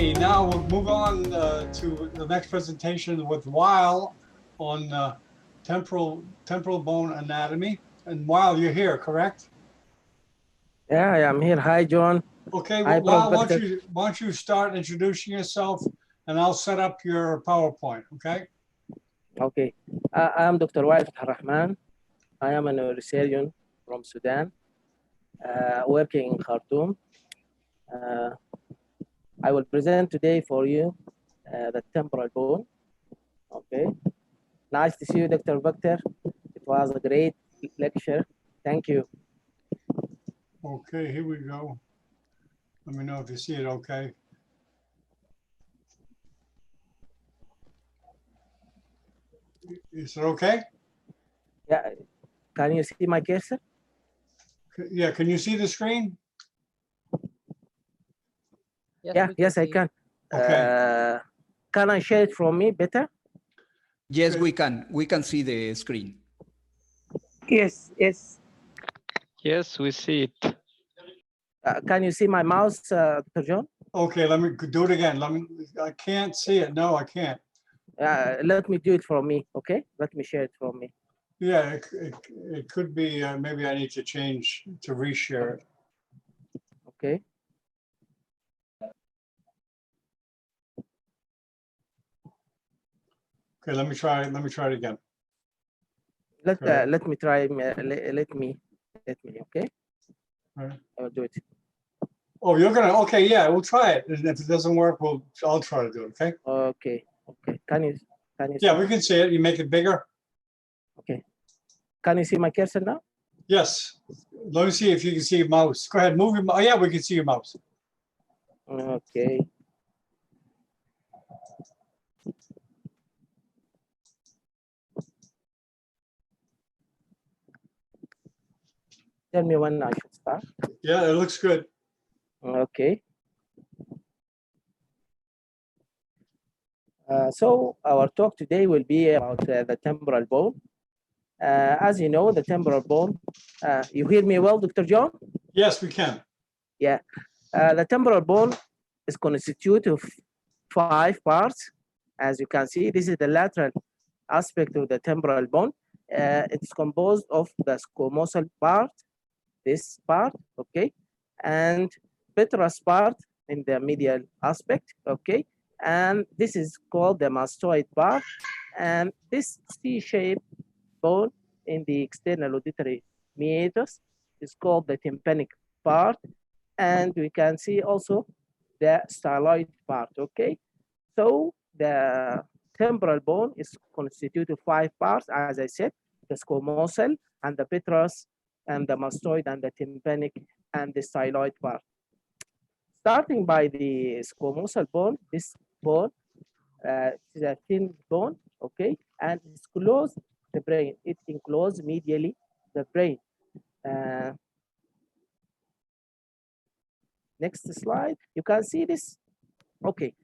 Okay, now we'll move on to the next presentation with Weil on temporal bone anatomy. And Weil, you're here, correct? Yeah, I am here. Hi, John. Okay, Hi, well, Weil, Professor. why don't you start introducing yourself, and I'll set up your PowerPoint, okay? Okay. I am Dr. Waif Rahman. I am a neurosurgeon from Sudan, working in Khartoum. I will present today for you the temporal bone. Okay. Nice to see you, Dr. Bakter. It was a great lecture. Thank you. Okay, here we go. Let me know if you see it okay. Is it okay? Yeah. Can you see my cursor? Yeah, can you see the screen? Yes, I can. Okay. Can I share it from me better? Yes, we can. We can see the screen. Yes. Yes, we see it. Can you see my mouse, Dr. John? Okay, let me do it again. I can't see it. No, I can't. Let me do it for me, okay? Let me share it from me. Yeah, it could be, maybe I need to change to reshare it. Okay. Okay, let me try it again. Let me try. Let me. Okay. All right. I'll do it. Oh, you're gonna. Okay, yeah, we'll try it. And if it doesn't work, I'll try to do it. Okay. Okay. Can you? Yeah, we can see it. You make it bigger. Okay. Can you see my cursor now? Yes. Let me see if you can see your mouse. Go ahead, move your. Oh, yeah, we can see your mouse. Okay. Tell me when I should start. Yeah, it looks good. Okay. So our talk today will be about the temporal bone. As you know, the temporal bone. You hear me well, Dr. John? Yes, we can. Yeah. The temporal bone is constituted of 5 parts. As you can see, this is the lateral aspect of the temporal bone. It's composed of the squamosal part, this part, okay, and petrous part in the medial aspect, okay, and this is called the mastoid part, and this C-shaped bone in the external auditory meatus is called the tympanic part, and we can see also the styloid part, okay. So the temporal bone is constituted of 5 parts, as I said, the squamosal and the petrous and the mastoid and the tympanic and the styloid part. Starting by the squamosal bone, this bone is a thin bone, okay, and it's close the brain. It encloses medially the brain. Next slide, you can see this. Okay,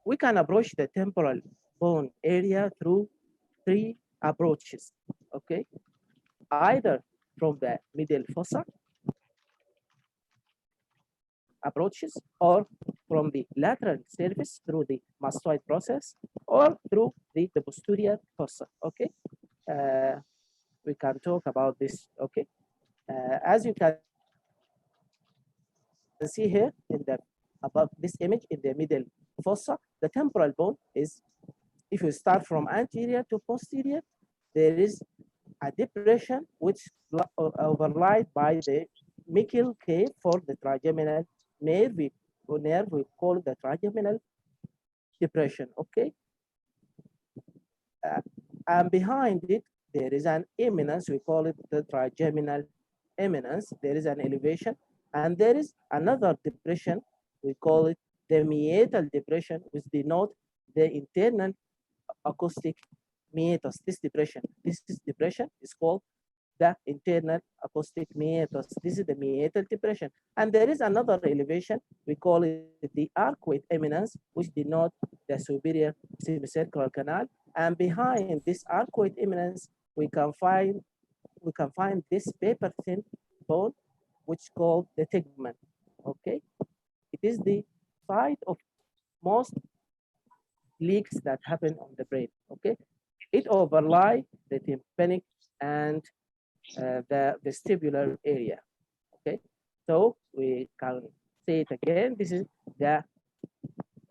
we can approach the temporal bone area through 3 approaches, okay? Either from the medial fossa approaches, or from the lateral surface through the mastoid process, or through the posterior fossa, okay? We can talk about this, okay? As you can see here in the above this image in the middle fossa, the temporal bone is, if you start from anterior to posterior, there is a depression which overlaid by the Michel cave for the trigeminal nerve. We call it the trigeminal depression, okay? And behind it, there is an eminence, we call it the trigeminal eminence. There is an elevation, and there is another depression, we call it the meatal depression, which denote the internal acoustic meatus. This depression is called the internal acoustic meatus. This is the meatal depression. And there is another elevation, we call it the arcuate eminence, which denote the superior semicircular canal. And behind this arcuate eminence, we can find this paper thin bone, which is called the tegmen. Okay, it is the site of most leaks that happen on the brain. Okay, it overlie the tympanic and the vestibular area. Okay, so we can say it again. This is the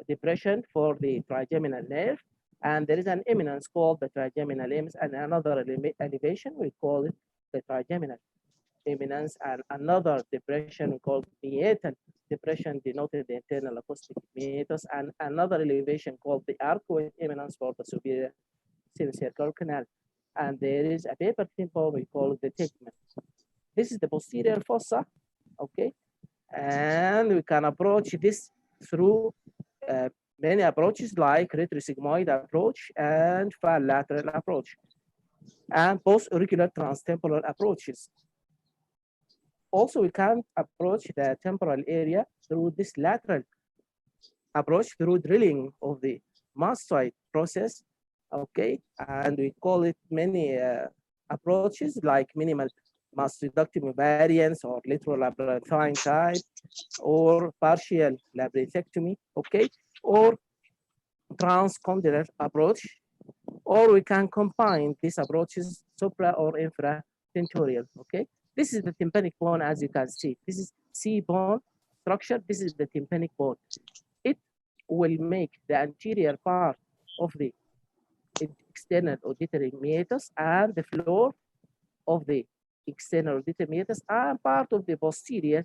depression for the trigeminal nerve, and there is an eminence called the trigeminal eminence, and another elevation we call it the trigeminal eminence, and another depression we call meatal depression denoted the internal acoustic meatus, and another elevation called the arcuate eminence for the superior semicircular canal. And there is a paper thin bone we call it the tegment. This is the posterior fossa, okay? And we can approach this through many approaches like retrosigmoid approach and lateral approach, and post-auricular transtemporal approaches. Also, we can approach the temporal area through this lateral approach through drilling of the mastoid process, okay? And we call it many approaches like minimal mastoidectomy variants or lateral labyrinthine type or partial labyrinthectomy, okay? Or transcondylar approach, or we can combine these approaches, supra or infra tentorial, okay? This is the tympanic bone, as you can see. This is C bone structure. This is the tympanic bone. It will make the anterior part of the external auditory meatus and the floor of the external auditory meatus and part of the posterior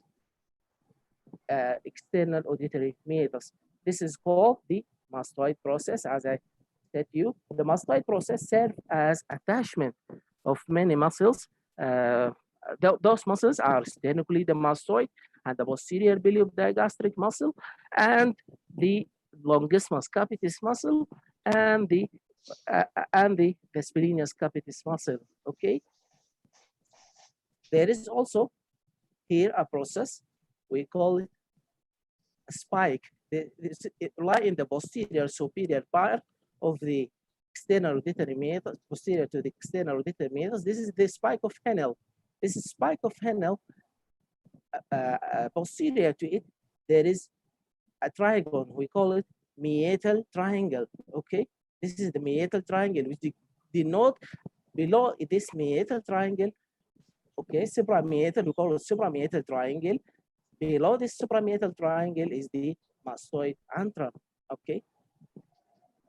external auditory meatus. This is called the mastoid process, as I said to you. The mastoid process serves as attachment of many muscles. Those muscles are sternocleidomastoid, the mastoid, and the posterior biliodigastric muscle, and the longismus capitis muscle, and the splenius capitis muscle. Okay. There is also here a process we call it a spike. It lies in the posterior superior part of the external auditory meatus, posterior to the external auditory meatus. This is the spike of Henel. This is spike of Henel. Posterior to it, there is a trigon. We call it meatal triangle. Okay, this is the meatal triangle, which denote below this meatal triangle. Okay, suprameatal. We call it suprameatal triangle. Below this suprameatal triangle is the mastoid antrum. Okay,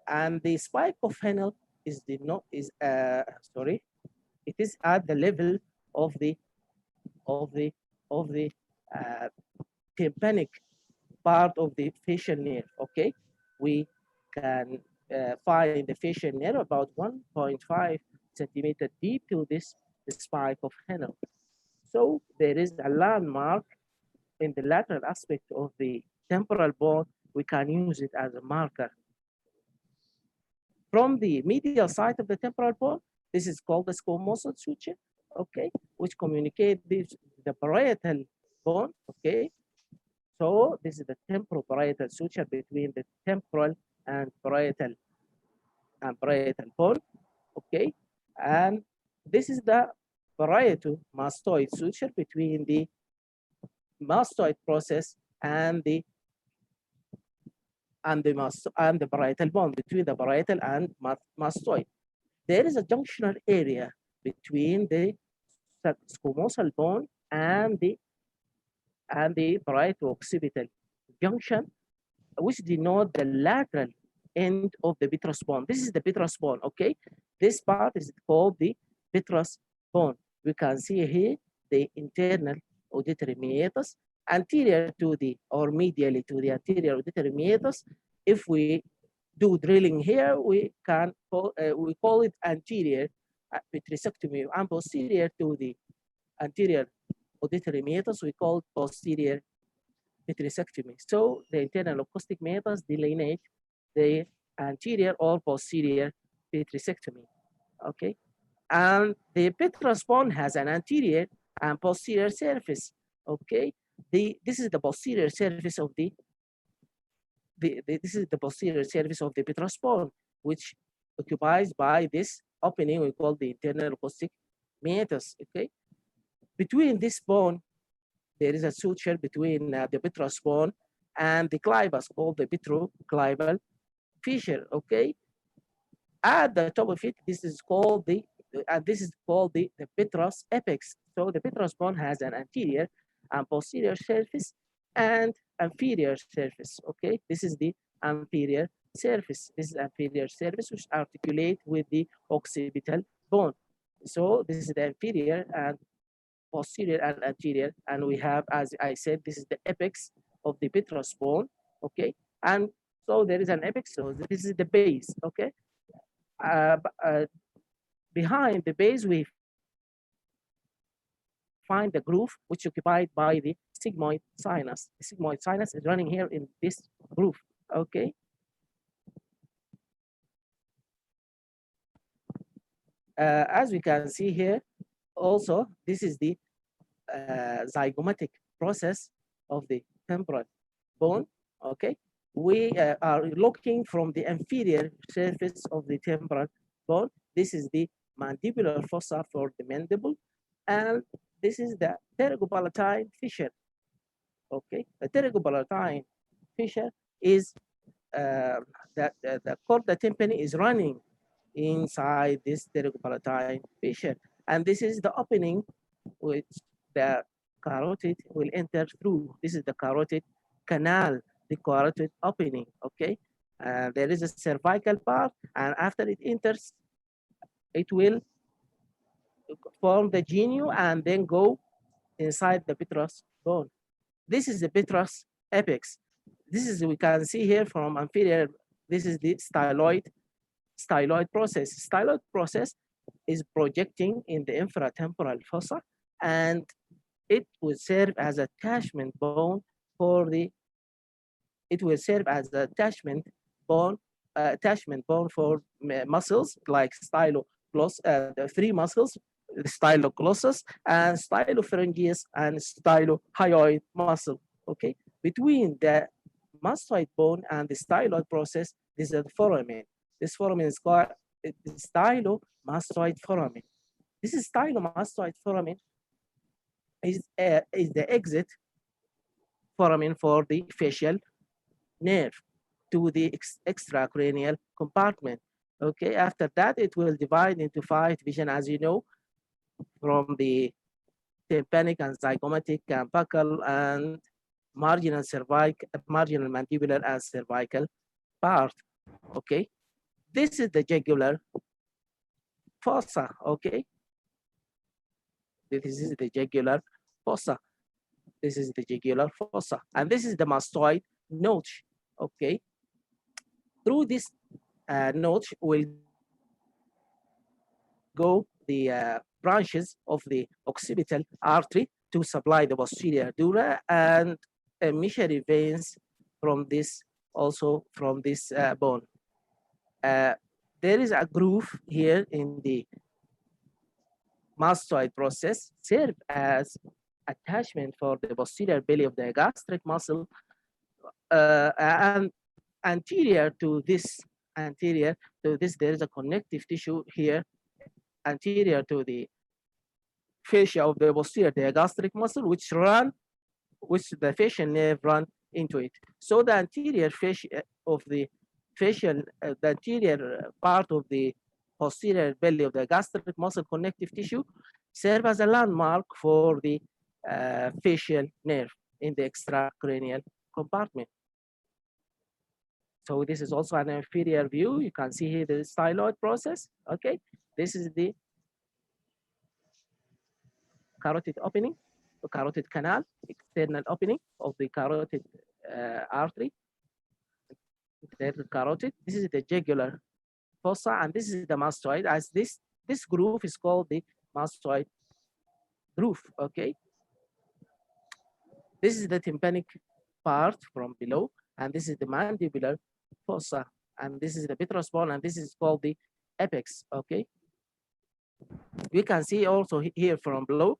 and the spike of Henel is it is at the level of the tympanic part of the facial nerve. Okay, we can find the facial nerve about 1.5 centimeter deep to the spike of Henel. So there is a landmark in the lateral aspect of the temporal bone. We can use it as a marker. From the medial side of the temporal bone, this is called the Squamosal Suture, okay, which communicate the parietal bone, okay. So this is the temporal parietal suture between the temporal and parietal bone, okay. And this is the parieto-mastoid suture between the mastoid process and the parietal bone, between the parietal and mastoid. There is a junctional area between the squamosal bone and the parieto-occipital junction, which denote the lateral end of the Petrosal bone. This is the Petrosal bone, okay? This part is called the Petrosal bone. We can see here the internal auditory meatus anterior to the, or medially to the anterior auditory meatus. If we do drilling here, we call it anterior vitrectomy, and posterior to the anterior auditory meatus, we call it posterior vitrectomy. So the internal acoustic meatus delineate the anterior or posterior vitrectomy. Okay, and the Petrosal bone has an anterior and posterior surface. Okay, this is the posterior surface of the posterior surface of the Petrosal bone, which occupies by this opening we call the internal acoustic meatus. Okay, between this bone, there is a suture between the Petrosal bone and the clivus called the petroclival fissure. Okay, at the top of it, this is called the petrous apex. So the petrous bone has an anterior and posterior surface and inferior surface. Okay, this is the anterior surface. This is anterior surface which articulate with the occipital bone. So this is the inferior and posterior and anterior, and we have, as I said, this is the apex of the petrous bone. Okay, and so there is an apex. So this is the base. Okay, behind the base we find the groove which occupied by the sigmoid sinus. The sigmoid sinus is running here in this groove. Okay. As we can see here, also this is the zygomatic process of the temporal bone. Okay, we are looking from the inferior surface of the temporal bone. This is the mandibular fossa for the mandible, and this is the pterygopalatine fissure. Okay, the pterygopalatine fissure is the chorda tympani is running inside this pterygopalatine fissure, and this is the opening which the carotid will enter through. This is the carotid canal, the carotid opening. Okay, there is a cervical part, and after it enters, it will form the genu and then go inside the petrous bone. This is the petrous apex. This is, we can see here from inferior, this is the styloid process. Styloid process is projecting in the infratemporal fossa, and it will serve as attachment bone for the, it will serve as the attachment bone for muscles like the three muscles, the styloglossus and stylopharyngeus and stylohyoid muscle. Okay, between the mastoid bone and the styloid process, this is the foramen. This foramen is called stylomastoid foramen. This is stylomastoid foramen is the exit foramen for the facial nerve to the extracranial compartment. Okay, after that, it will divide into 5 divisions, as you know, from the tympanic and zygomatic and buccal and marginal mandibular and cervical part. Okay, this is the jugular fossa. Okay, this is the jugular fossa. This is the jugular fossa, and this is the mastoid notch. Okay, through this notch will go the branches of the occipital artery to supply the posterior dura, and missionary veins from this, also from this bone. There is a groove here in the mastoid process, serve as attachment for the posterior belly of the gastric muscle, and anterior to this, there is a connective tissue here, anterior to the fascia of the posterior digastric muscle, which the facial nerve run into it. So the anterior fascia of the facial, the anterior part of the posterior belly of the gastric muscle connective tissue serve as a landmark for the facial nerve in the extracranial compartment. So this is also an inferior view. You can see here the styloid process. Okay, this is the carotid opening, the carotid canal, external opening of the carotid artery. There's the carotid. This is the jugular fossa, and this is the mastoid. As this groove is called the mastoid groove. Okay. This is the tympanic part from below, and this is the mandibular fossa, and this is the petrous bone, and this is called the apex. Okay. We can see also here from below,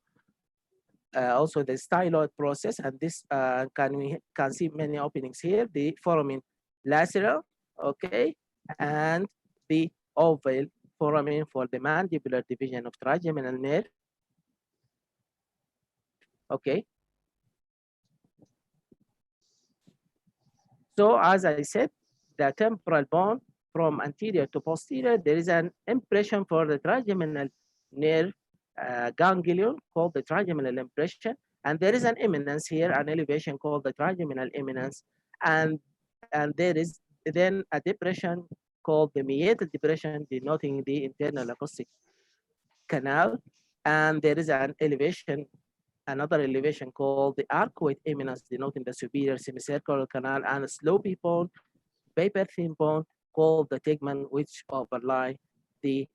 also the styloid process, and this we can see many openings here. The foramen lateral, okay, and the oval foramen for the mandibular division of trigeminal nerve. Okay. So as I said, the temporal bone from anterior to posterior, there is an impression for the trigeminal nerve ganglion called the trigeminal impression. And there is an eminence here, an elevation called the trigeminal eminence. And there is then a depression called the meatus depression, denoting the internal acoustic canal. And there is an elevation, another elevation called the arcuate eminence, denoting the superior semicircular canal, and a slopy bone, paper thin bone called the tegmen, which overlie the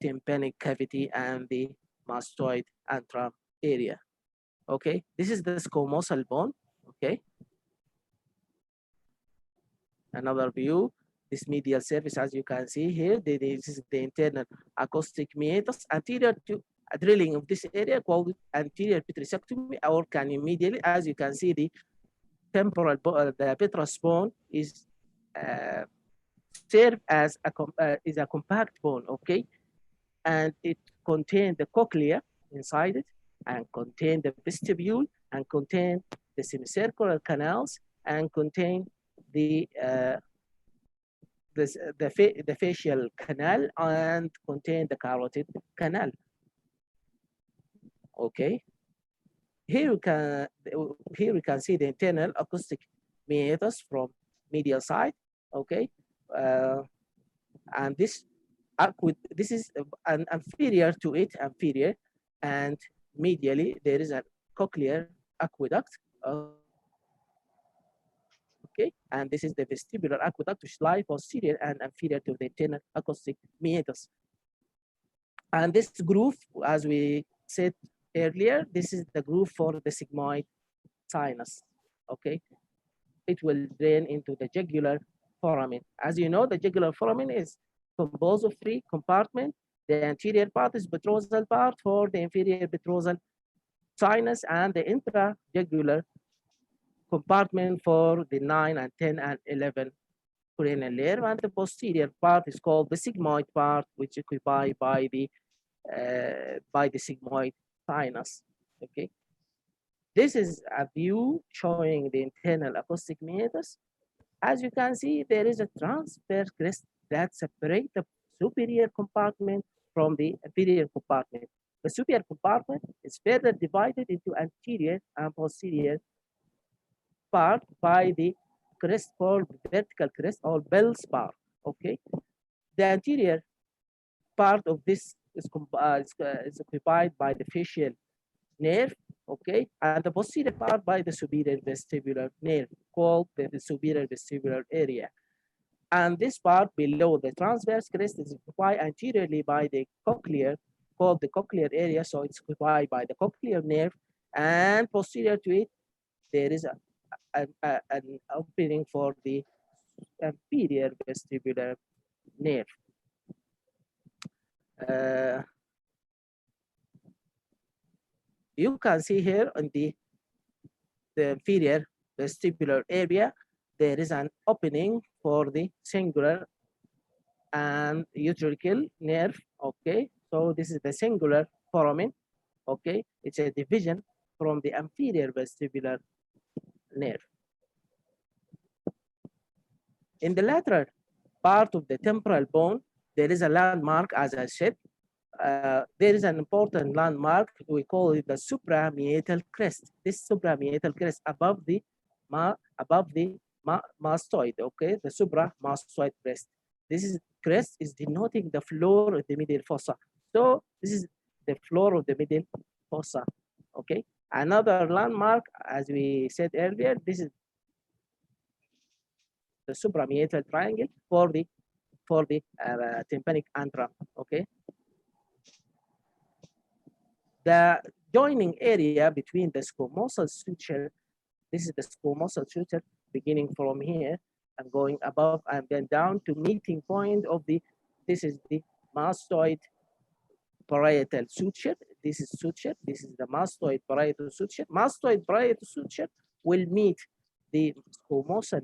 tympanic cavity and the mastoid antrum area. Okay, this is the squamosal bone. Okay, another view. This medial surface, as you can see here, this is the internal acoustic meatus. Anterior to a drilling of this area called anterior petrosectomy, or can you medially, as you can see, the temporal the petrous bone is serve as a compact bone. Okay, and it contains the cochlea inside it, and contain the vestibule, and contain the semicircular canals, and contain the the facial canal, and contain the carotid canal. Okay, here we can see the internal acoustic meatus from medial side. Okay, and this is an inferior to it, inferior, and medially there is a cochlear aqueduct. Okay, and this is the vestibular aqueduct, which lie posterior and inferior to the internal acoustic meatus. And this groove, as we said earlier, this is the groove for the sigmoid sinus. Okay, it will drain into the jugular foramen. As you know, the jugular foramen is composed of 3 compartments. The anterior part is petrosal part for the inferior petrosal sinus, and the intrajugular compartment for the 9 and 10 and 11 cranial layer, and the posterior part is called the sigmoid part, which is occupied by the sigmoid sinus. Okay, this is a view showing the internal acoustic meatus. As you can see, there is a transverse crest that separates the superior compartment from the inferior compartment. The superior compartment is further divided into anterior and posterior part by the crest called vertical crest or Bell's bar. Okay, the anterior part of this is occupied by the facial nerve. Okay, and the posterior part by the superior vestibular nerve called the superior vestibular area. And this part below the transverse crest is occupied anteriorly by the cochlear, called the cochlear area. So it's occupied by the cochlear nerve, and posterior to it, there is an opening for the inferior vestibular nerve. You can see here on the inferior vestibular area, there is an opening for the singular and utricle nerve. Okay, so this is the singular foramen. Okay, it's a division from the inferior vestibular nerve. In the lateral part of the temporal bone, there is a landmark, as I said. There is an important landmark. We call it the suprameatal crest. This suprameatal crest above the mastoid. Okay, the supramastoid crest. This crest is denoting the floor of the medial fossa. So this is the floor of the medial fossa. Okay, another landmark, as we said earlier, this is the suprameatal triangle for the tympanic antrum. Okay, the joining area between the squamosal suture, this is the squamosal suture beginning from here and going above and then down to meeting point of this is the mastoid parietal suture. This is suture. This is the mastoid parietal suture. Mastoid parietal suture will meet the squamosal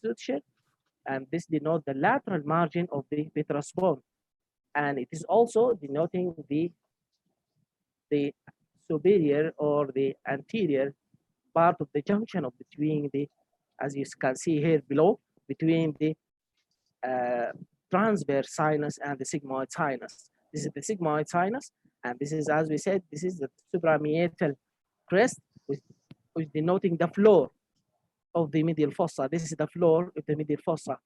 suture, and this denotes the lateral margin of the petrous bone, and it is also denoting the superior or the anterior part of the junction of between the as you can see here below, between the transverse sinus and the sigmoid sinus. This is the sigmoid sinus, and this is, as we said, this is the suprameatal crest, which denoting the floor of the medial fossa. This is the floor of the medial fossa.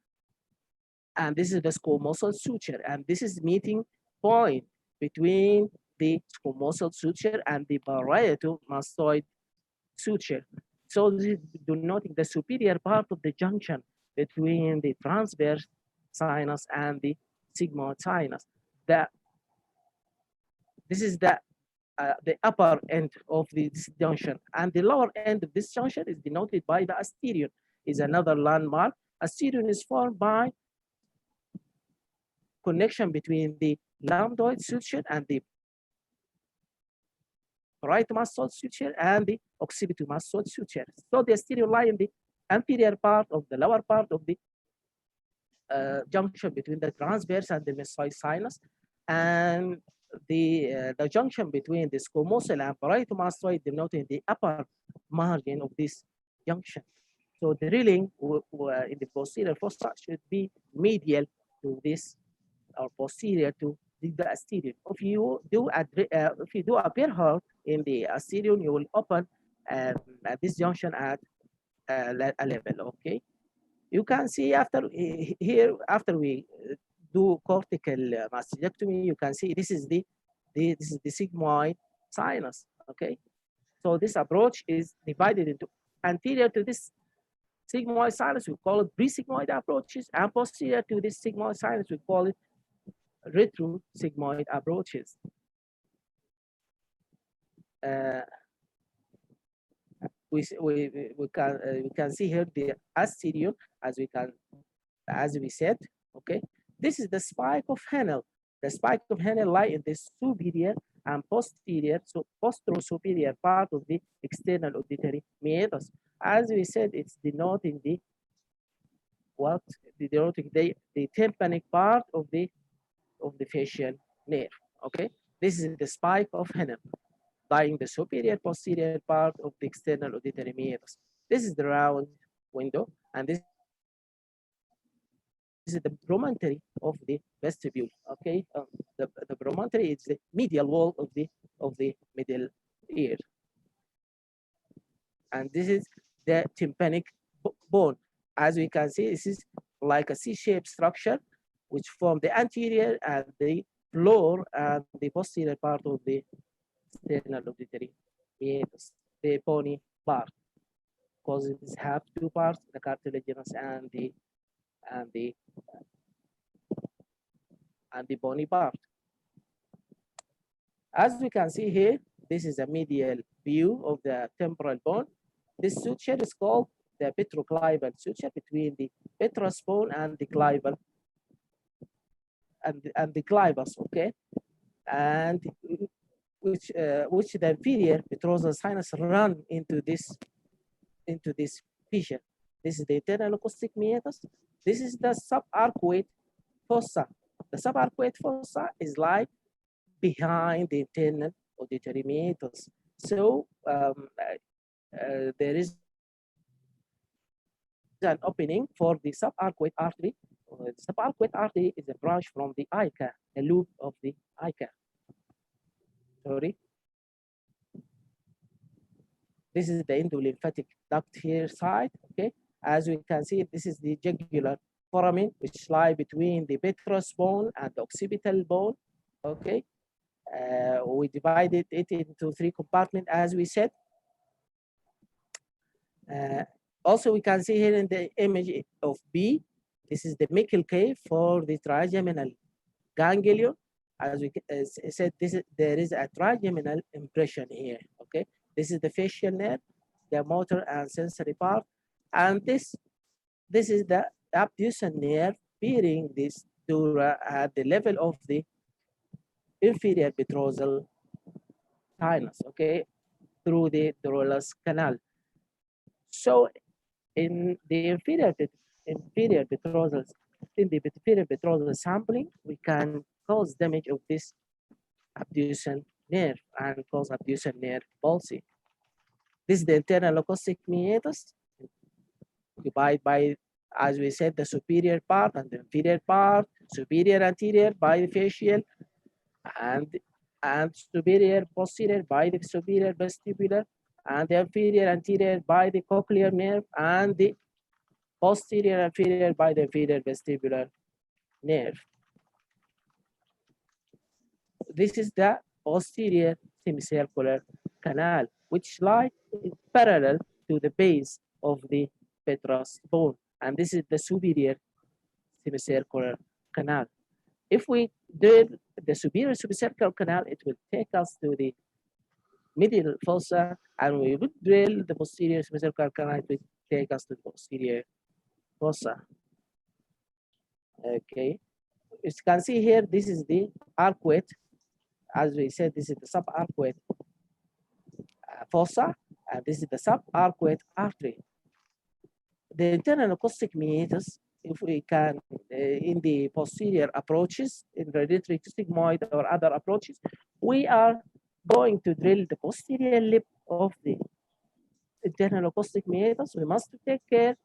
And this is the squamosal suture, and this is meeting point between the squamosal suture and the parieto-mastoid suture. So this is denoting the superior part of the junction between the transverse sinus and the sigmoid sinus. This is the upper end of this junction, and the lower end of this junction is denoted by the asterion, is another landmark. Asterion is formed by connection between the lambdoid suture and the parieto-mastoid suture and the occipito-mastoid suture. So the asterion lie in the anterior part of the lower part of the junction between the transverse and the mastoid sinus, and the junction between the squamosal and parieto-mastoid denoting the upper margin of this junction. So the drilling in the posterior fossa should be medial to this, or posterior to the asterion. If you do a pinhole in the asterion, you will open at this junction at a level. Okay, you can see after here, after we do cortical mastectomy, you can see this is the sigmoid sinus. Okay, so this approach is divided into anterior to this sigmoid sinus, we call it pre-sigmoid approaches, and posterior to this sigmoid sinus, we call it retro-sigmoid approaches. We can see here the asterion, as we said. Okay, this is the spike of Henle. The spike of Henle lie in the superior and posterior, so postero-superior part of the external auditory meatus. As we said, it's denoting the tympanic part of the facial nerve. Okay, this is the spike of Henle, lying the superior posterior part of the external auditory meatus. This is the round window, and this is the promontory of the vestibule. Okay, the promontory is the medial wall of the middle ear, and this is the tympanic bone. As we can see, this is like a C-shaped structure which form the anterior and the floor and the posterior part of the external auditory meatus, the bony part, because it have two parts, the cartilaginous and the bony part. As we can see here, this is a medial view of the temporal bone. This suture is called the petroclival suture between the petrous bone and the clival and the clivus. Okay, and which the inferior petrosal sinus run into this fissure. This is the internal acoustic meatus. This is the subarcuate fossa. The subarcuate fossa is like behind the internal auditory meatus. So there is an opening for the subarcuate artery. The subarcuate artery is a branch from the ICA, the loop of the ICA. Sorry. This is the endolymphatic duct here side. Okay, as we can see, this is the jugular foramen, which lie between the petrous bone and the occipital bone. Okay, we divided it into 3 compartments, as we said. Also, we can see here in the image of B, this is the Meckel cave for the trigeminal ganglion. As we said, there is a trigeminal impression here. Okay, this is the facial nerve, the motor and sensory part, and this is the abducens nerve bearing this dura at the level of the inferior petrosal sinus. Okay, through the Jugular canal. So in the inferior petrosal sampling, we can cause damage of this abducens nerve and cause abducens nerve palsy. This is the internal acoustic meatus. occupied by, as we said, the superior part and the inferior part, superior anterior by the facial, and superior posterior by the superior vestibular, and the inferior anterior by the cochlear nerve, and the posterior inferior by the inferior vestibular nerve. This is the posterior semicircular canal, which lies parallel to the base of the petrous bone, and this is the superior semicircular canal. If we drill the superior semicircular canal, it will take us to the medial fossa, and we would drill the posterior semicircular canal, it will take us to the posterior fossa. Okay, as you can see here, this is the arcuate. As we said, this is the subarcuate fossa, and this is the subarcuate artery. The internal acoustic meatus, if we can, in the posterior approaches, in hereditary sigmoid or other approaches, we are going to drill the posterior lip of the internal acoustic meatus. We must take care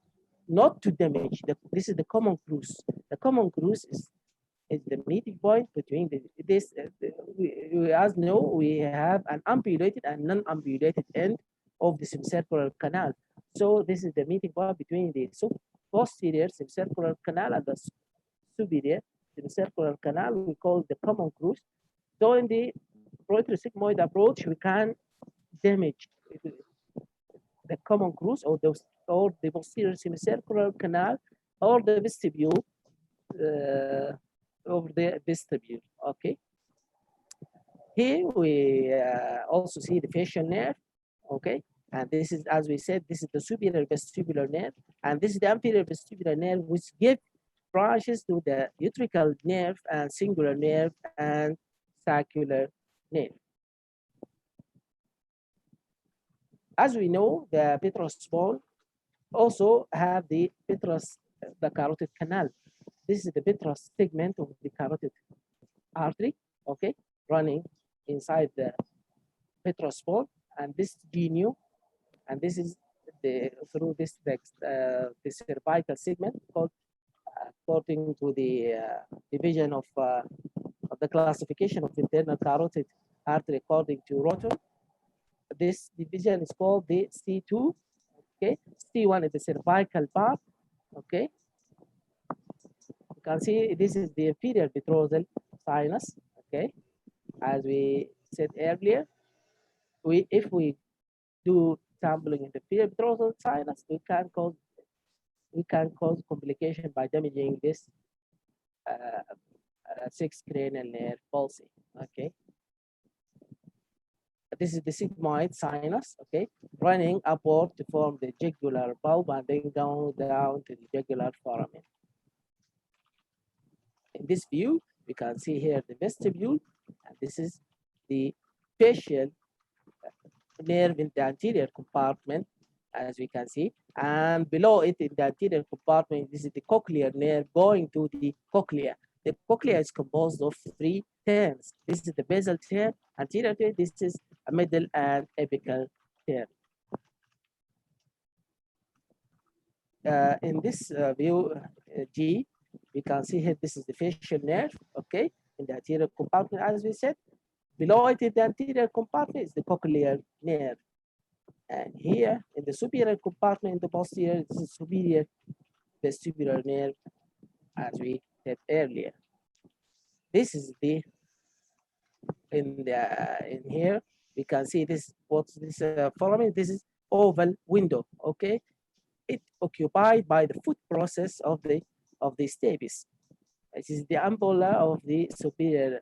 not to damage. This is the common cruise. The common cruise is the meeting point between we as know, we have an ambulated and non-ambulated end of the semicircular canal. So this is the meeting point between the posterior semicircular canal and the superior semicircular canal. We call it the common cruise. So in the preauricular sigmoid approach, we can damage the common cruise or the posterior semicircular canal or the vestibule of the vestibule. Okay. Here we also see the facial nerve. Okay. And this is, as we said, this is the superior vestibular nerve, and this is the inferior vestibular nerve, which gives branches to the utrical nerve and singular nerve and saccular nerve. As we know, the petrous bone also have the carotid canal. This is the petrous segment of the carotid artery, okay, running inside the petrous bone, and this genu, and this is through this cervical segment called, according to the division of the classification of internal carotid artery according to Rotor. This division is called the C2. Okay, C1 is the cervical part. Okay, you can see this is the inferior petrosal sinus. Okay, as we said earlier, if we do sampling in the inferior petrosal sinus, we can cause complication by damaging this 6th cranial nerve palsy. Okay. This is the sigmoid sinus, okay, running upward to form the jugular bulb and then down to the jugular foramen. In this view, we can see here the vestibule, and this is the facial nerve in the anterior compartment, as we can see, and below it in the anterior compartment, this is the cochlear nerve going to the cochlea. The cochlea is composed of 3 terms. This is the basal term, anterior term, this is a middle and apical term. In this view G, we can see here this is the facial nerve, okay, in the anterior compartment, as we said. Below it in the anterior compartment is the cochlear nerve. And here in the superior compartment, in the posterior, this is superior vestibular nerve, as we said earlier. This is the in here we can see this, what's this foramen. This is oval window, okay, it occupied by the foot process of the stapes. This is the ampulla of the superior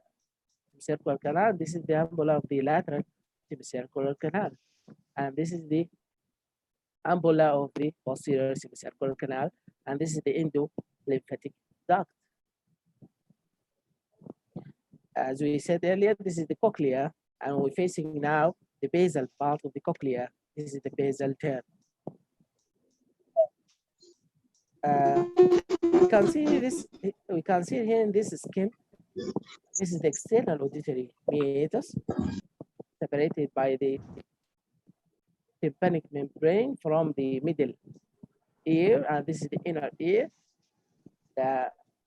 semicircular canal. This is the ampulla of the lateral semicircular canal, and this is the ampulla of the posterior semicircular canal, and this is the endolymphatic duct. As we said earlier, this is the cochlea, and we're facing now the basal part of the cochlea. This is the basal term. We can see this. We can see here in this skin. This is the external auditory meatus, separated by the tympanic membrane from the middle ear, and this is the inner ear.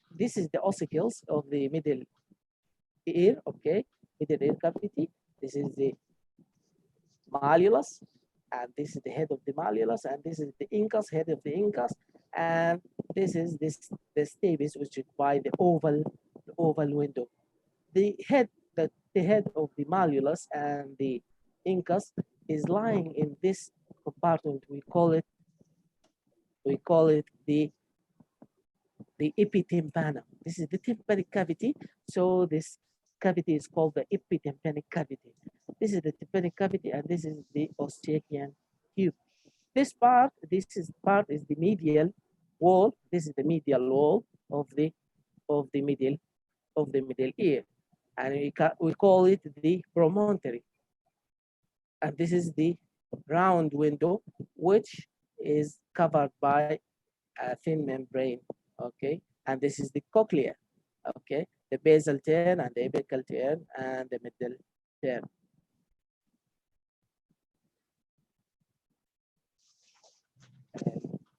This is the ossicles of the middle ear, okay, middle ear cavity. This is the malleolus, and this is the head of the malleolus, and this is the incus, head of the incus, and this is the stapes, which is by the oval window. The head of the malleolus and the incus is lying in this compartment. We call it the epitympana. This is the tympanic cavity. So this cavity is called the epitympanic cavity. This is the tympanic cavity, and this is the Eustachian tube. This part is the medial wall. This is the medial wall of the middle ear, and we call it the promontory. And this is the round window, which is covered by a thin membrane. Okay, and this is the cochlea. Okay, the basal turn and the apical turn and the middle turn.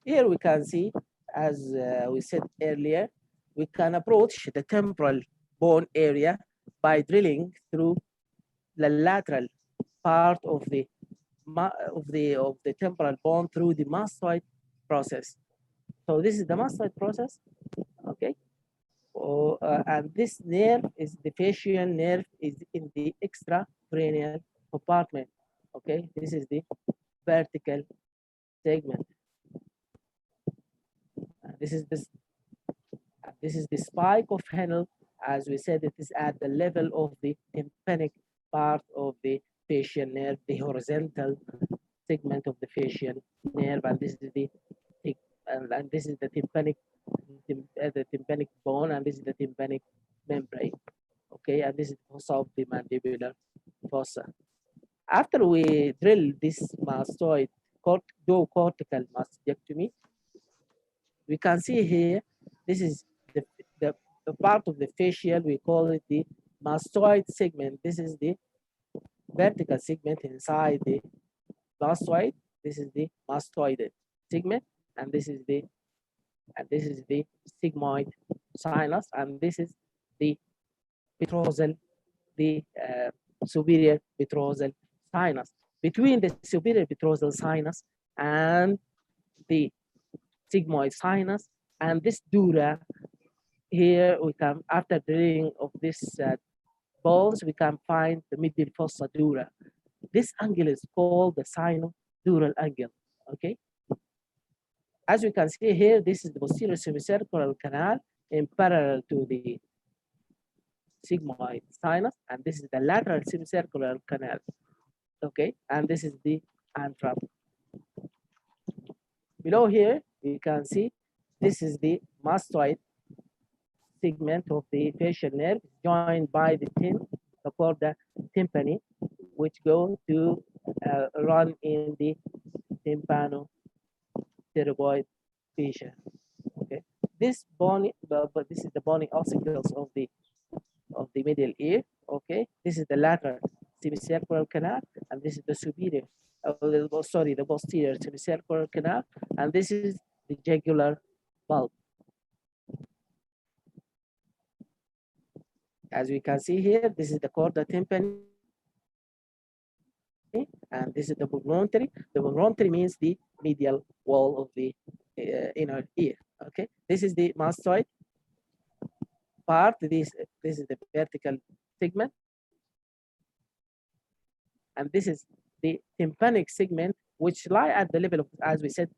Here we can see, as we said earlier, we can approach the temporal bone area by drilling through the lateral part of the temporal bone through the mastoid process. So this is the mastoid process, okay? And this nerve is the facial nerve, is in the extracranial compartment, okay? This is the vertical segment. This is the spike of Henle. As we said, it is at the level of the tympanic part of the facial nerve, the horizontal segment of the facial nerve, and this is the tympanic bone, and this is the tympanic membrane. Okay, and this is the fossa of the mandibular fossa. After we drill this mastoid cortical mastectomy, we can see here, this is the part of the facial, we call it the mastoid segment. This is the vertical segment inside the mastoid. This is the mastoid segment, and this is the sigmoid sinus, and this is the petrosal, the superior petrosal sinus. Between the superior petrosal sinus and the sigmoid sinus and this dura, here we can, after drilling of this bones, we can find the medial fossa dura. This angle is called the sino-dural angle, okay? As you can see here, this is the posterior semicircular canal in parallel to the sigmoid sinus, and this is the lateral semicircular canal, okay? And this is the infra. Below here, you can see this is the mastoid segment of the facial nerve joined by the chorda tympani, which go to run in the tympanoceroid fascia. Okay, this bony, but this is the bony ossicles of the middle ear. Okay, this is the lateral semicircular canal, and this is the superior. The posterior semicircular canal, and this is the jugular bulb. As we can see here, this is the chorda tympani, and this is the promontory. The promontory means the medial wall of the inner ear. Okay, this is the mastoid part. This is the vertical segment, and this is the tympanic segment, which lie at the level of, as we said,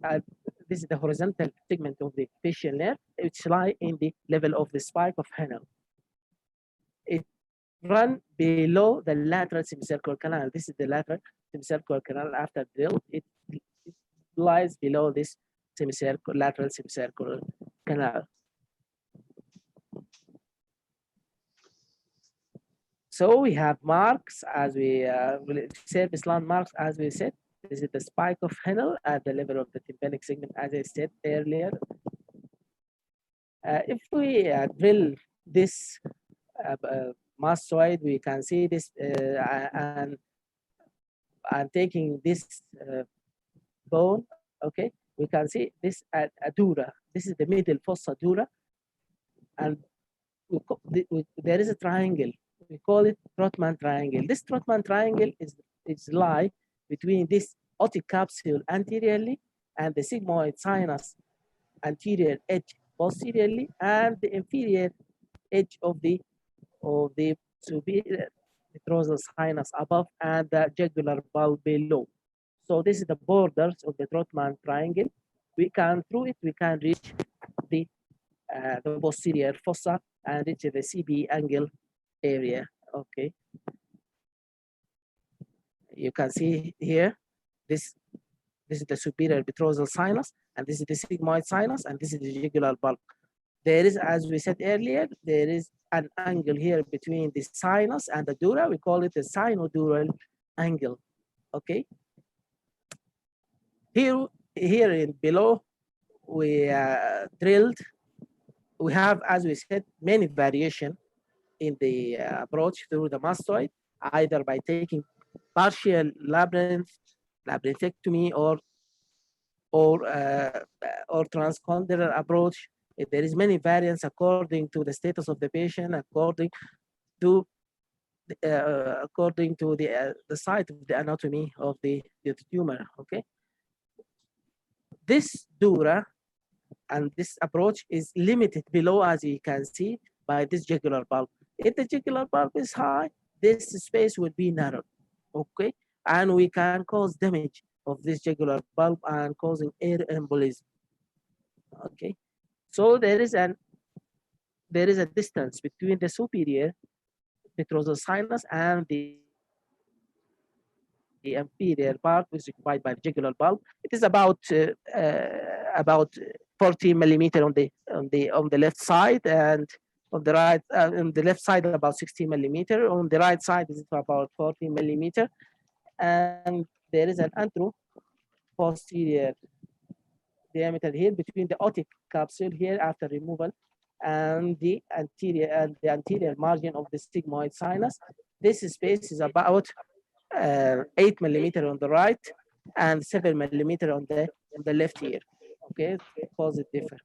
this is the horizontal segment of the facial nerve, which lie in the level of the spike of Henle. It run below the lateral semicircular canal. This is the lateral semicircular canal. After drill, it lies below this lateral semicircular canal. So we have marks, as we surface landmarks, as we said. This is the spike of Henle at the level of the tympanic segment, as I said earlier. If we drill this mastoid, we can see this, and taking this bone, okay, we can see this a dura. This is the middle fossa dura, and there is a triangle. We call it Trotman triangle. This Trotman triangle is lie between this otic capsule anteriorly and the sigmoid sinus anterior edge posteriorly, and the inferior edge of the superior petrosal sinus above and the jugular bulb below. So this is the borders of the Trotman triangle. Through it we can reach the posterior fossa and reach the CB angle area. Okay. You can see here, this is the superior petrosal sinus, and this is the sigmoid sinus, and this is the jugular bulb. There is, as we said earlier, there is an angle here between the sinus and the dura. We call it the sinodural angle. Okay. Here in below, we drilled. We have, as we said, many variation in the approach through the mastoid, either by taking partial labyrinthectomy or transcondylar approach. There is many variants according to the status of the patient, according to the site of the anatomy of the tumor. Okay. This dura and this approach is limited below, as you can see, by this jugular bulb. If the jugular bulb is high, this space will be narrow, okay? And we can cause damage of this jugular bulb and causing air embolism, okay? So there is a distance between the superior petrosal sinus and the inferior part, which is occupied by the jugular bulb. It is about 40 millimeter on the left side, and on the right, on the left side about 60 millimeter. On the right side is about 40 millimeter, and there is an antero-posterior diameter here between the otic capsule here after removal and the anterior margin of the sigmoid sinus. This space is about 8 millimeter on the right and 7 millimeter on the left here. Okay, pause it different.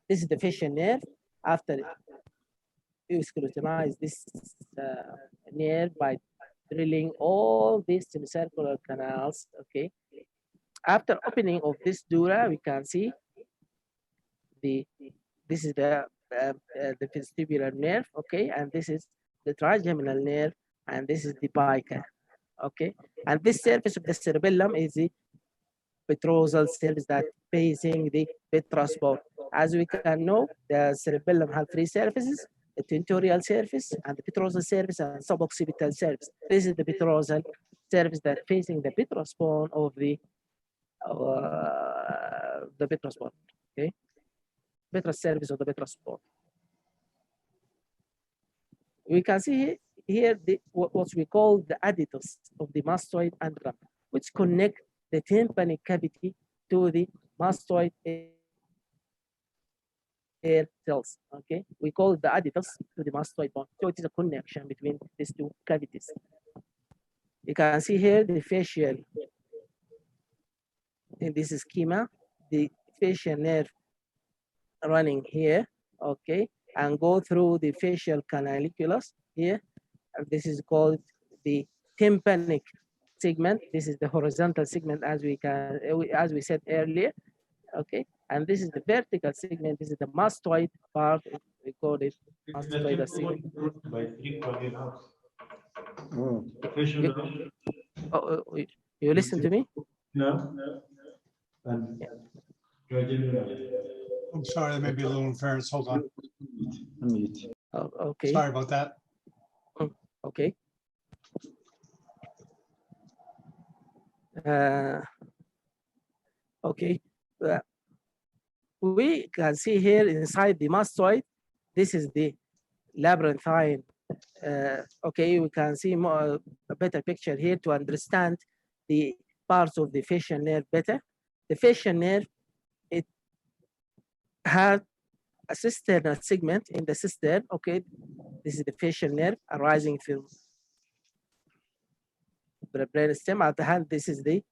This is the facial nerve. After you scrutinize this nerve by drilling all these semicircular canals. Okay. After opening of this dura, we can see this is the vestibular nerve. Okay, and this is the trigeminal nerve, and this is the pica. Okay, and this surface of the cerebellum is the petrosal surface that facing the petrous bone. As we can know, the cerebellum has three surfaces: the tentorial surface, and the petrosal surface, and suboccipital surface. This is the petrosal surface that facing the petrous bone of the petrous bone. Okay, petrous surface of the petrous bone. We can see here what we call the adductus of the mastoid antrum, which connect the tympanic cavity to the mastoid air cells. Okay, we call it the adductus to the mastoid bone. So it is a connection between these two cavities. You can see here the facial, in this schema, the facial nerve running here, okay, and go through the facial canaliculus here. This is called the tympanic segment. This is the horizontal segment, as we said earlier, okay. And this is the vertical segment. This is the mastoid part. We call it mastoid segment. You listen to me? No. I'm sorry, there may be a little interference. Hold on. Oh, okay. Sorry about that. Okay. Okay. We can see here inside the mastoid, this is the labyrinthine. Okay, we can see a better picture here to understand the parts of the facial nerve better. The facial nerve, it has a cisternal segment in the cistern. Okay, this is the facial nerve arising from the brain stem. At the hand, this is the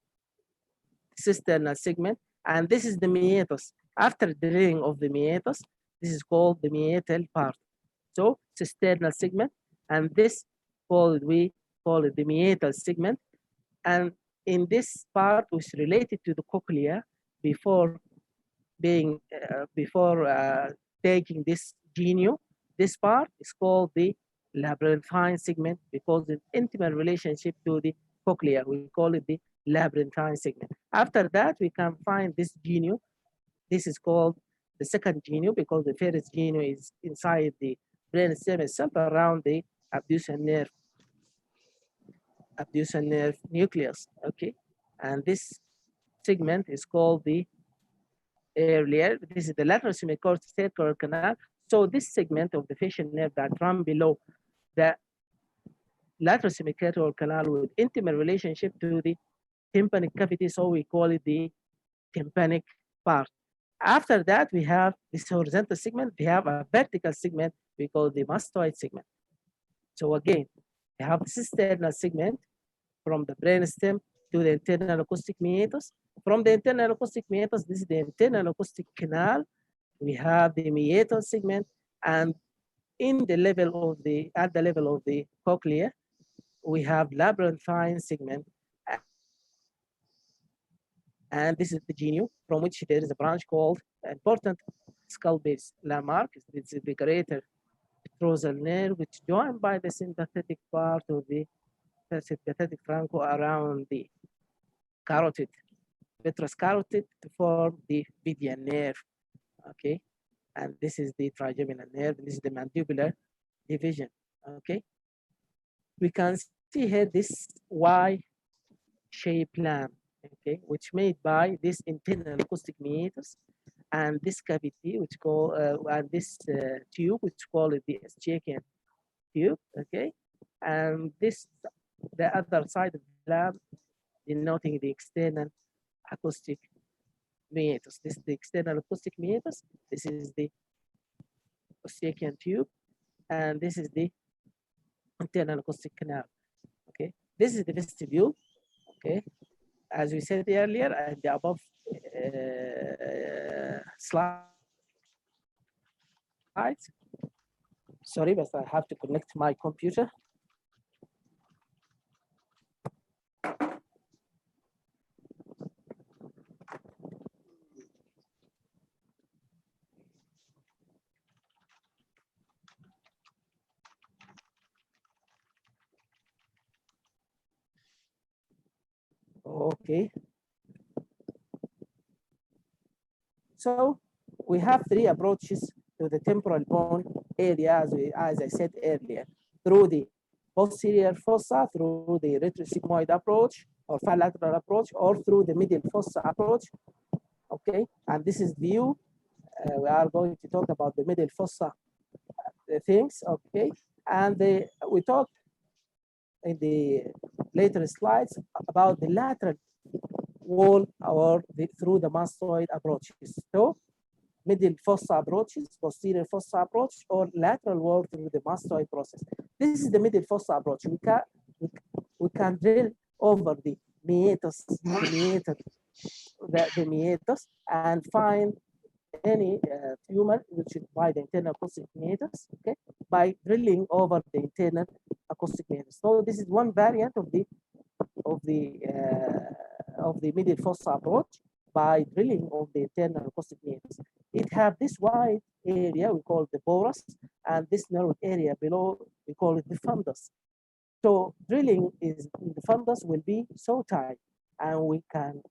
cisternal segment, and this is the meatus. After drilling of the meatus, this is called the meatal part. So cisternal segment, and this we call it the meatal segment. And in this part, which is related to the cochlea, before taking this genu, this part is called the labyrinthine segment because it's intimate relationship to the cochlea. We call it the labyrinthine segment. After that, we can find this genu. This is called the second genu because the first genu is inside the brainstem itself around the abducens nerve nucleus. Okay, and this segment is called the earlier. This is the lateral semicircular canal. So this segment of the facial nerve that run below the lateral semicircular canal with intimate relationship to the tympanic cavity, so we call it the tympanic part. After that, we have this horizontal segment. We have a vertical segment we call the mastoid segment. So again, we have the cisternal segment from the brainstem to the internal acoustic meatus. From the internal acoustic meatus, this is the internal acoustic canal. We have the meatal segment, and at the level of the cochlea, we have labyrinthine segment. And this is the genu from which there is a branch called important skull base landmark. It's the greater Petrosal nerve, which joined by the sympathetic part of the sympathetic franco around the carotid, vitreous carotid, to form the medial nerve. Okay, and this is the trigeminal nerve. This is the mandibular division. Okay, we can see here this Y-shaped lamp. Okay, which made by this internal acoustic meatus and this cavity, which call and this tube, which call it the Escherichian tube. Okay, and this the other side of the lamp denoting the external acoustic meatus. This is the external acoustic meatus. This is the Escherichian tube, and this is the internal acoustic canal. Okay, this is the vestibule. Okay, as we said earlier, and the above slides. Sorry, but I have to connect my computer. Okay. So we have three approaches to the temporal bone area, as I said earlier, through the posterior fossa, through the retrosigmoid approach or bilateral approach, or through the medial fossa approach. Okay, and this is view. We are going to talk about the medial fossa things. Okay, and we talked in the later slides about the lateral wall or through the mastoid approaches. So medial fossa approaches, posterior fossa approach, or lateral wall through the mastoid process. This is the medial fossa approach. We can drill over the meatus, the meatus, and find any tumor which is by the internal acoustic meatus, okay, by drilling over the internal acoustic meatus. So this is one variant of the medial fossa approach by drilling of the internal acoustic meatus. It have this wide area we call the porus, and this narrow area below we call it the fundus. So drilling is in the fundus will be so tight, and we can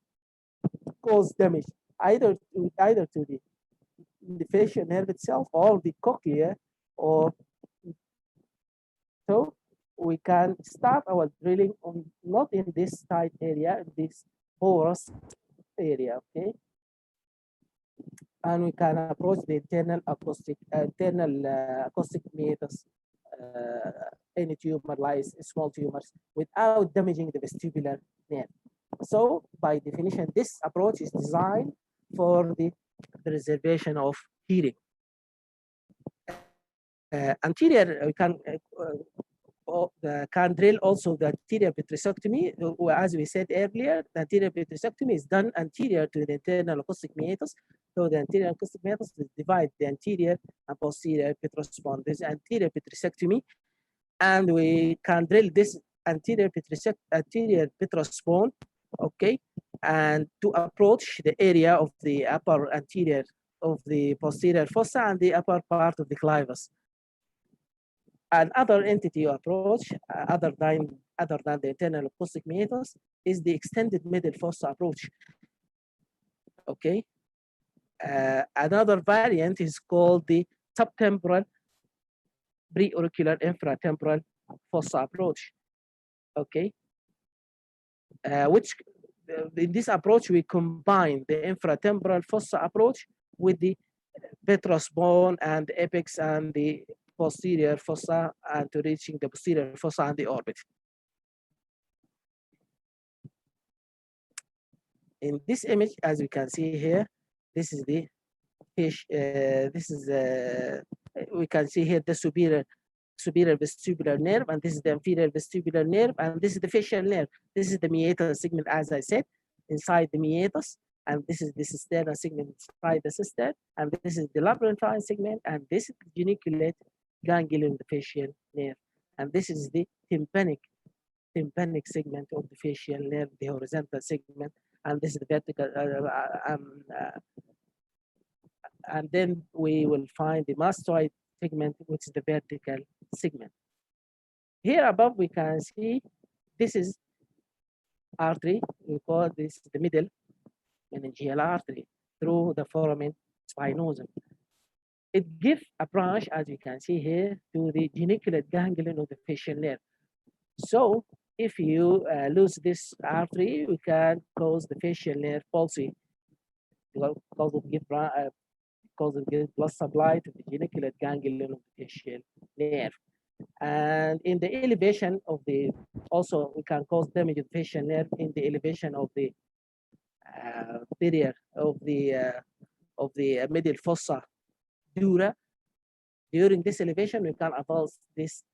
cause damage either to the facial nerve itself or the cochlea, or so we can start our drilling on not in this tight area, in this porous area, okay? And we can approach the internal acoustic meatus, any tumor lies, small tumors, without damaging the vestibular nerve. So by definition, this approach is designed for the preservation of hearing. Anterior, we can can drill also the anterior petrosectomy. As we said earlier, the anterior petrosectomy is done anterior to the internal acoustic meatus. So the anterior acoustic meatus will divide the anterior and posterior petrous bone. This anterior petrosectomy, and we can drill this anterior petrous bone, okay, and to approach the area of the upper anterior of the posterior fossa and the upper part of the clivus. Another entity approach, other than the internal acoustic meatus, is the extended middle fossa approach. Okay. Another variant is called the subtemporal preauricular infratemporal fossa approach. Okay. Which in this approach we combine the infratemporal fossa approach with the petrous bone and the apex and the posterior fossa, and to reaching the posterior fossa and the orbit. In this image, as you can see here, this is the fish. We can see here the superior vestibular nerve, and this is the inferior vestibular nerve, and this is the facial nerve. This is the meatus segment, as I said, inside the meatus, and this is the cisterna segment inside the cister, and this is the labyrinthine segment, and this is the geniculate ganglion of the facial nerve, and this is the tympanic segment of the facial nerve, the horizontal segment, and this is the vertical. And then we will find the mastoid segment, which is the vertical segment. Here above, we can see this is artery. We call this the middle meningeal artery through the foramen spinosum. It gives a branch, as you can see here, to the geniculate ganglion of the facial nerve. So if you lose this artery, we can cause the facial nerve palsy, because it gives blood supply to the geniculate ganglion of the facial nerve. And in the elevation of the, also we can cause damage of the facial nerve in the elevation of the medial fossa dura. During this elevation, we can avulse this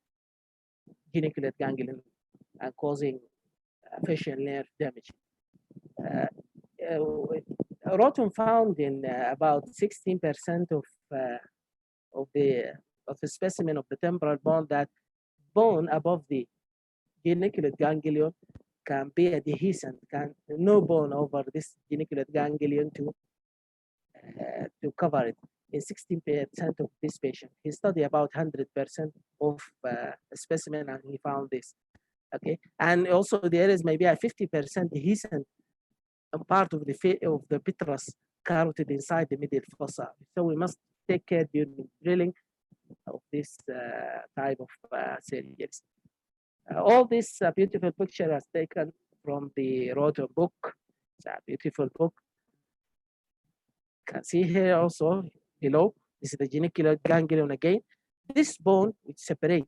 geniculate ganglion and causing facial nerve damage. Rotem found in about 16% of the specimen of the temporal bone that bone above the geniculate ganglion can be a dehiscent, no bone over this geniculate ganglion to cover it. In 16% of this patient, he studied about 100% of specimen, and he found this. Okay, and also there is maybe a 50% dehiscent part of the petrous carotid inside the medial fossa. So we must take care during drilling of this type of surgeries. All this beautiful picture is taken from the Rotem book. It's a beautiful book. You can see here also below, this is the geniculate ganglion again. This bone which separate,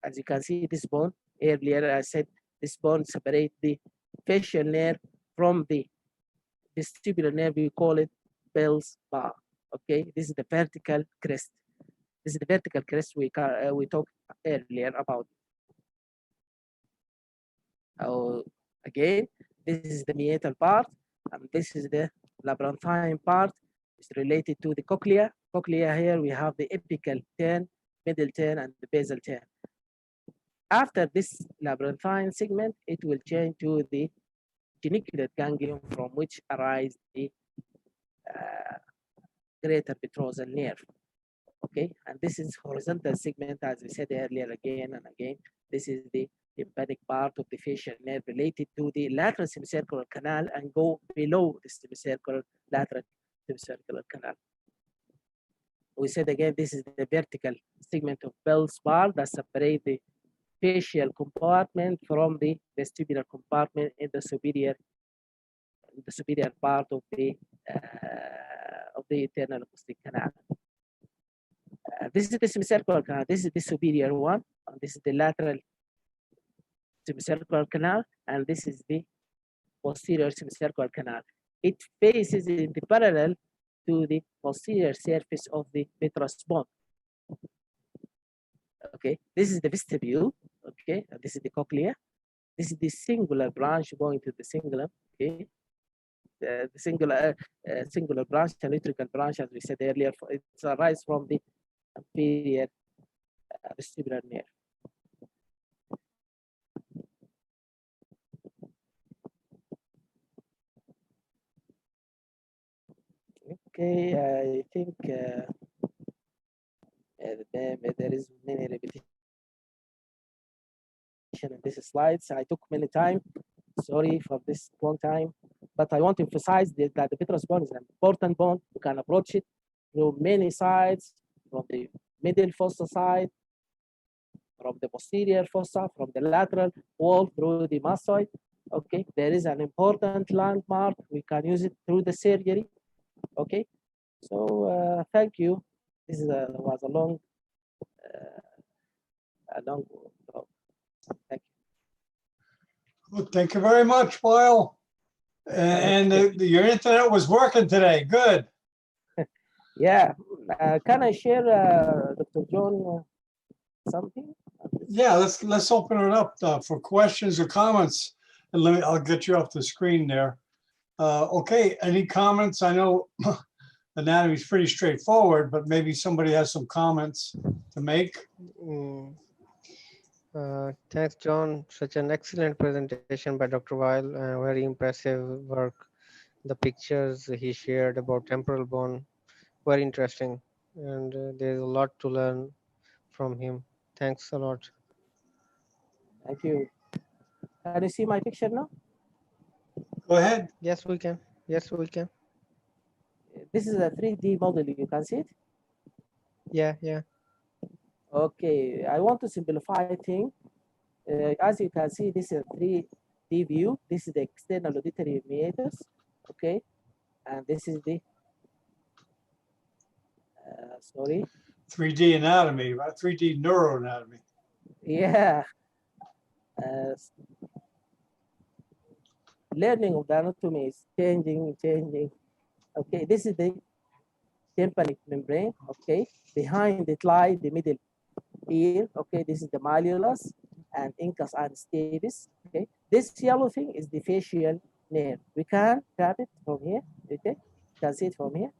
as you can see, this bone, earlier I said this bone separate the facial nerve from the vestibular nerve. We call it Bell's bar. Okay, this is the vertical crest. This is the vertical crest we talked earlier about. Again, this is the meatal part, and this is the labyrinthine part. It's related to the cochlea. Cochlea here we have the apical turn, middle turn, and the basal turn. After this labyrinthine segment, it will change to the geniculate ganglion, from which arise the greater petrosal nerve. Okay, and this is horizontal segment, as we said earlier, again and again. This is the tympanic part of the facial nerve related to the lateral semicircular canal and go below the semicircular lateral semicircular canal. We said again, this is the vertical segment of Bell's bar that separate the facial compartment from the vestibular compartment in the superior part of the internal acoustic canal. This is the semicircular canal. This is the superior one, and this is the lateral semicircular canal, and this is the posterior semicircular canal. It faces in the parallel to the posterior surface of the petrous bone. Okay, this is the vestibule. Okay, and this is the cochlea. This is the singular branch going to the cingulum. Okay, the singular branch, the utricle branch, as we said earlier, it's arise from the inferior vestibular nerve. Okay, I think there is many repetition in these slides. I took many time. Sorry for this long time, but I want to emphasize that the petrous bone is an important bone. You can approach it through many sides, from the medial fossa side, from the posterior fossa, from the lateral wall through the mastoid. Okay, there is an important landmark. We can use it through the surgery. Okay, so thank you. This was a long talk. Thank you. Well, thank you very much, Boyle. And your internet was working today. Good. Yeah. Can I share, Dr. John, something? Yeah, let's open it up for questions or comments. And I'll get you off the screen there. Okay, any comments? I know anatomy is pretty straightforward, but maybe somebody has some comments to make. Thanks, John. Such an excellent presentation by Dr. Weil. Very impressive work. The pictures he shared about temporal bone, very interesting. And there's a lot to learn from him. Thanks a lot. Thank you. Can you see my picture now? Go ahead. Yes, we can. Yes, we can. This is a 3D model. You can see it? Yeah, yeah. Okay, I want to simplify things. As you can see, this is a 3D view. This is the external auditory meatus, okay? And this is the, sorry. 3D anatomy, right? 3D neuroanatomy. Yeah. Learning of the anatomy is changing. Okay, this is the tympanic membrane, okay? Behind it lies the middle ear, okay? This is the malleolus and incus and stapes, okay? This yellow thing is the facial nerve. We can grab it from here, okay? You can see it from here.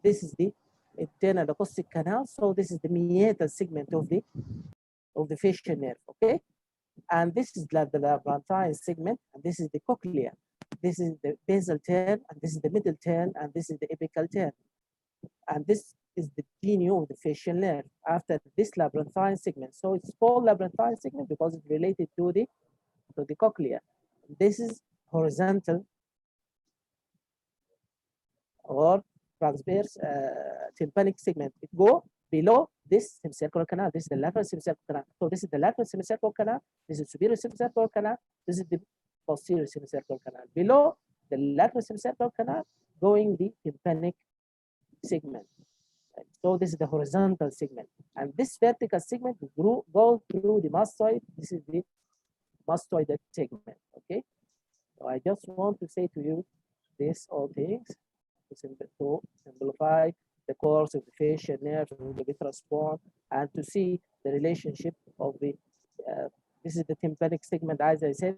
This is the internal acoustic canal. So this is the meatus segment of the facial nerve, okay? And this is the labyrinthine segment, and this is the cochlea. This is the basal turn, and this is the middle turn, and this is the apical turn. And this is the genu of the facial nerve after this labyrinthine segment. So it's called labyrinthine segment because it's related to the cochlea. This is horizontal or transverse tympanic segment. It go below this semicircular canal. This is the lateral semicircular canal. So this is the lateral semicircular canal. This is superior semicircular canal. This is the posterior semicircular canal. Below the lateral semicircular canal, going the tympanic segment. So this is the horizontal segment. And this vertical segment goes through the mastoid. This is the mastoid segment, okay? So I just want to say to you these all things to simplify the course of the facial nerve and the vitreous bone, and to see the relationship of the, this is the tympanic segment, as I said,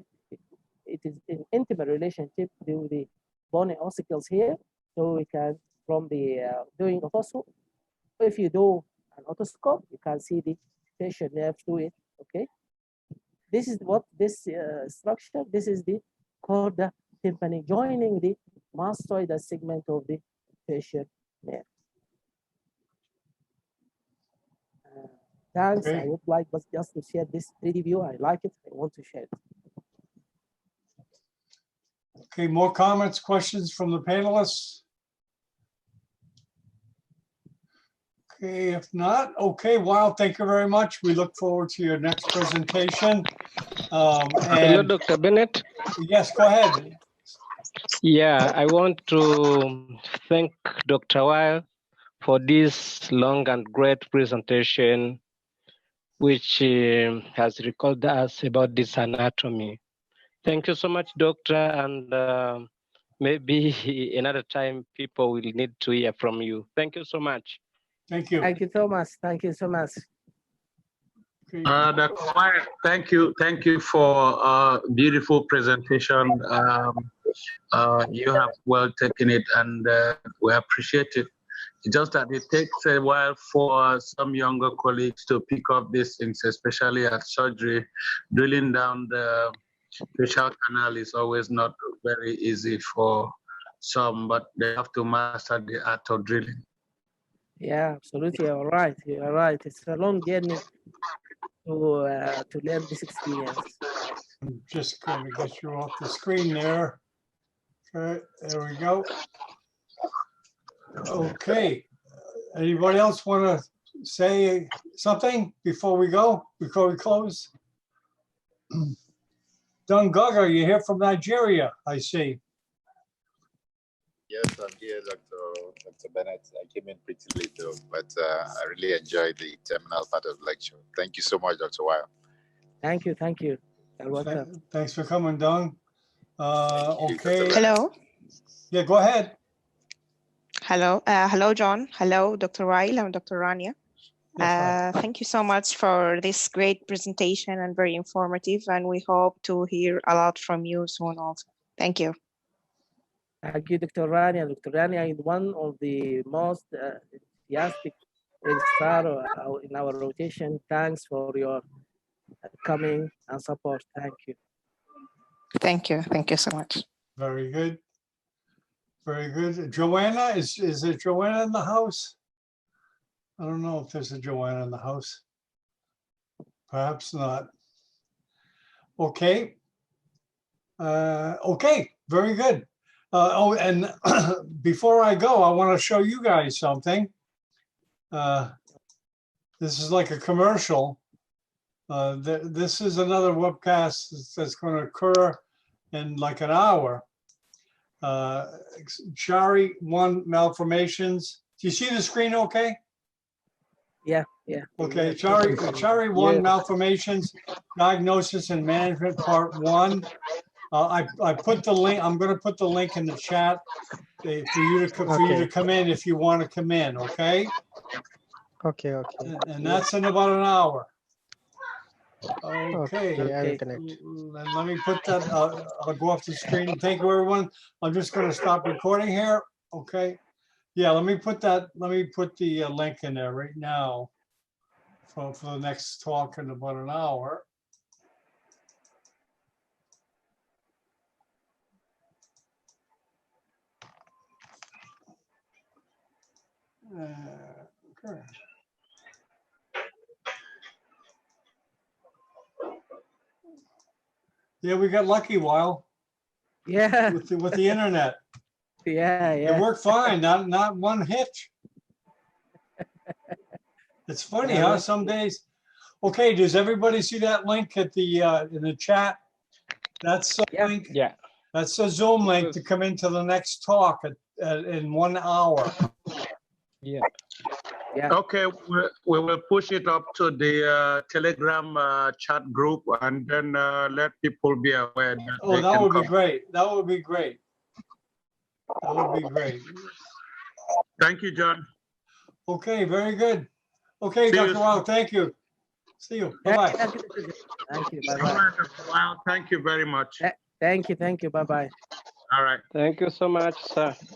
it is in intimate relationship to the bony ossicles here. So we can, from the doing otoscope, if you do an otoscope, you can see the facial nerve to it, okay? This is what this structure, this is the chorda tympani joining the mastoid segment of the facial nerve. Thanks. Okay. I would like just to share this 3D view. I like it. I want to share it. Okay, more comments, questions from the panelists? Okay, if not, okay, wow, thank you very much. We look forward to your next presentation. Hello, And Dr. Bennett. yes, go ahead. Yeah, I want to thank Dr. Weil for this long and great presentation, which has recalled us about this anatomy. Thank you so much, Doctor, and maybe another time people will need to hear from you. Thank you so much. Thank you. Thank you so much. Thank you so much. Okay. Dr. Wyatt, thank you for beautiful presentation. You have well taken it, and we appreciate it. It's just that it takes a while for some younger colleagues to pick up these things, especially at surgery. Drilling down the facial canal is always not very easy for some, but they have to master the art of drilling. Yeah, absolutely. You're right. You're right. It's a long journey to learn this experience. I'm just going to get you off the screen there. Okay, there we go. Okay. Anybody else want to say something before we go, before we close? Dungaga, you're here from Nigeria, I see. Yes, I'm here, Dr. Bennett. I came in pretty late though, but I really enjoyed the terminal part of the lecture. Thank you so much, Dr. Weil. Thank you. Thank you. You're welcome. Thanks for coming, Dung. Okay. Hello. Yeah, go ahead. Hello. Hello, John. Hello, Dr. Weil. I'm Dr. Rania. Yes, Thank you so much for this great presentation and very informative. And we hope to hear a lot from you soon also. Thank you. Thank you, Dr. Rania. Dr. Rania is one of the most enthusiastic registrar in our rotation. Thanks for your coming and support. Thank you. Thank you. Thank you so much. Very good. Very good. Joanna, is there Joanna in the house? I don't know if there's a Joanna in the house. Perhaps not. Okay. Okay, very good. Oh, and before I go, I want to show you guys something. This is like a commercial. This is another webcast that's going to occur in like an hour. Shari 1 malformations. Do you see the screen okay? Yeah. Okay, Shari 1 malformations, diagnosis and management part 1. I put the link. I'm going to put the link in the chat for you to come in if you want to come in. Okay. Okay. And that's in about an hour. Okay, I will connect. And let me put that. I'll go off the screen. Thank you, everyone. I'm just going to stop recording here. Okay. Yeah. Let me put that. Let me put the link in there right now for the next talk in about an hour. Okay. Yeah, we got lucky, Weil. Yeah. With the internet. Yeah. It worked fine. Not one hitch. It's funny, huh? Some days. Okay, does everybody see that link at the in the chat? That's a link. Yeah. That's a Zoom link to come into the next talk in 1 hour. Yeah. Okay, we will push it up to the Telegram chat group and then let people be aware. That That would be great. That would be great. That would be great. Thank you, John. Okay, very good. Okay, Dr. Weil, thank you. See you. Bye-bye. Thank you. Bye-bye. All right, Dr. Weil, thank you very much. Thank you. Bye-bye. All right. Thank you so much, sir.